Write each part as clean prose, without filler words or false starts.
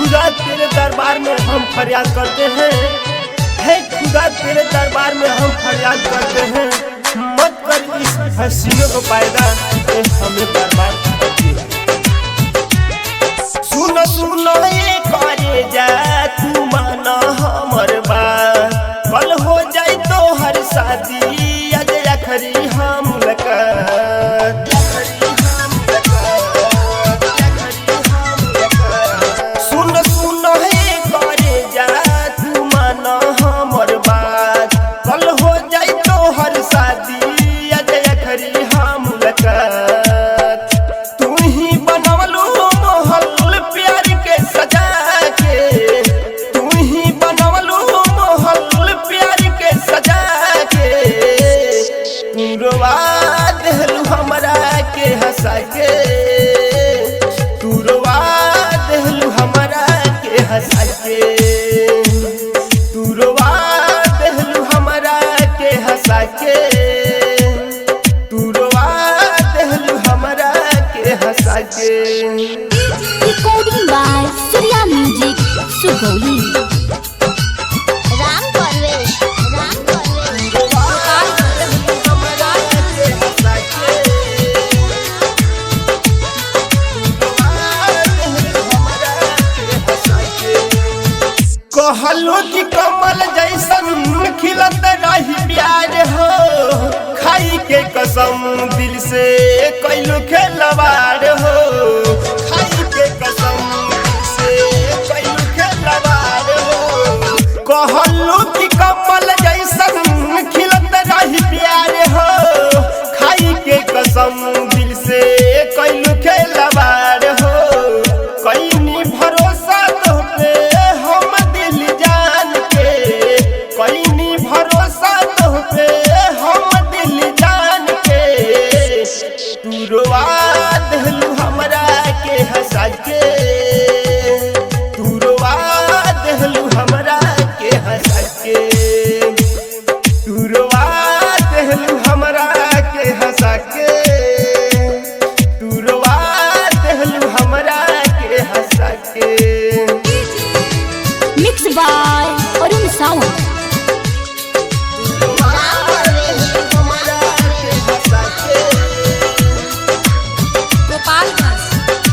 खुदा तेरे दरबार में हम फरियाद करते हैं, है खुदा तेरे दरबार में हम फरियाद करते हैं, मत कर इस हसीनों को पैदा हमें बर्बाद करती है। सुनो सुनो ये करे जा तू माना हमर बात, कल हो जाए तो हर शादी आज आखरी हम मुलाकात। सुनो सुनो ये करे जा तू माना हमर बात, कल हो जाए तो हर शादी आज आखरी हम मुलाकात। तू ही बनवलू मोहल प्यार के सजा के, तू ही बनवलू मोहल प्यार के सजा के, तू रोवा देलू हमरा के हंसा के, तू रोवा देलू हमरा के हंसा के, तू रोवा देलू हमरा के हंसा के, तू रोवा देलू हमरा के हंसा के। Recording by Surya Music, Sugauli. Ram Parvesh, Ram Parvesh. कहलो कि कमल जैसन खिलत रही प्यार हो, खाई के कसम दिल से कैलू खेलवार हो, खाई के कसम दिल से कैलू खेलवार हो। कहलो कि कमल जैसन खिलत रही प्यार हो, खाई के कसम दिल से कैलू खेलवार हो। कैनी भरोसा तोहपे हम दिल जान के, कैनी भरोसा तोहपे हम दिल जान के, तू रोवा देलू हमरा के हंसा के, तू रोवा देलू हमरा के हंसा के, तू रोवा देलू हमरा के हंसा के, तू रोवा देलू हमरा के हंसा के। Mixed by Arun Sound. Ram Parvesh, Gopalganj,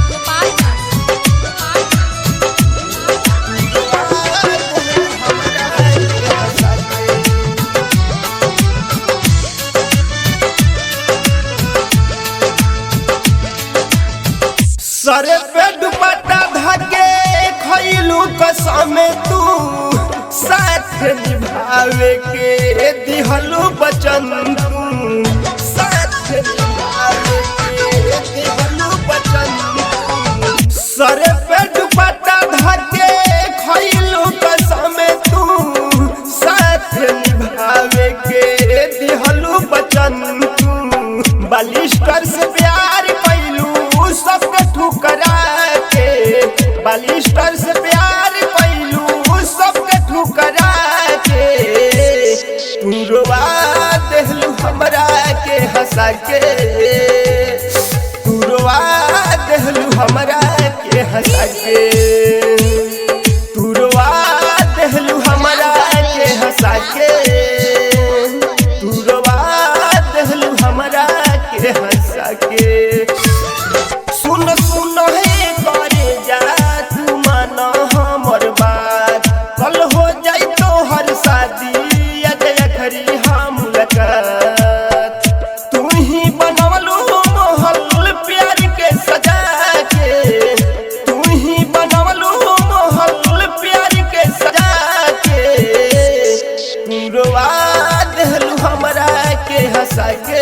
Gopalganj, सर पे दुपट्टा धके खइलू कसम तू, साथ निभावे के दिहलू वचन तू, साथ निभावे के दिहलू वचन तू। सर पे दुपट्टा धके खइलू कसम तू, साथ निभावे के दिहलू वचन तू। बालिस्टर से प्यार कैलू सबके ठुकरा के, बालिस्टर से प्यार कैलू सबके ठुकरा के, तू रोवा देलू हमरा के हंसा के, तू रोवा देलू हमरा के हंसा के, तू रोवा देलू हमरा के हंसा के, तू रोवा देलू हमरा के हंसा के। सुन सुन हे करे जा तू माना हमर बात, कल हो जाए तो हर शादी आज आखरी हम मुलाकात। तू ही बनवलू मोहल प्यार के सजा के, तू ही बनवलू मोहल प्यार के सजा के, तू रोवा देलू हमरा के हंसा के,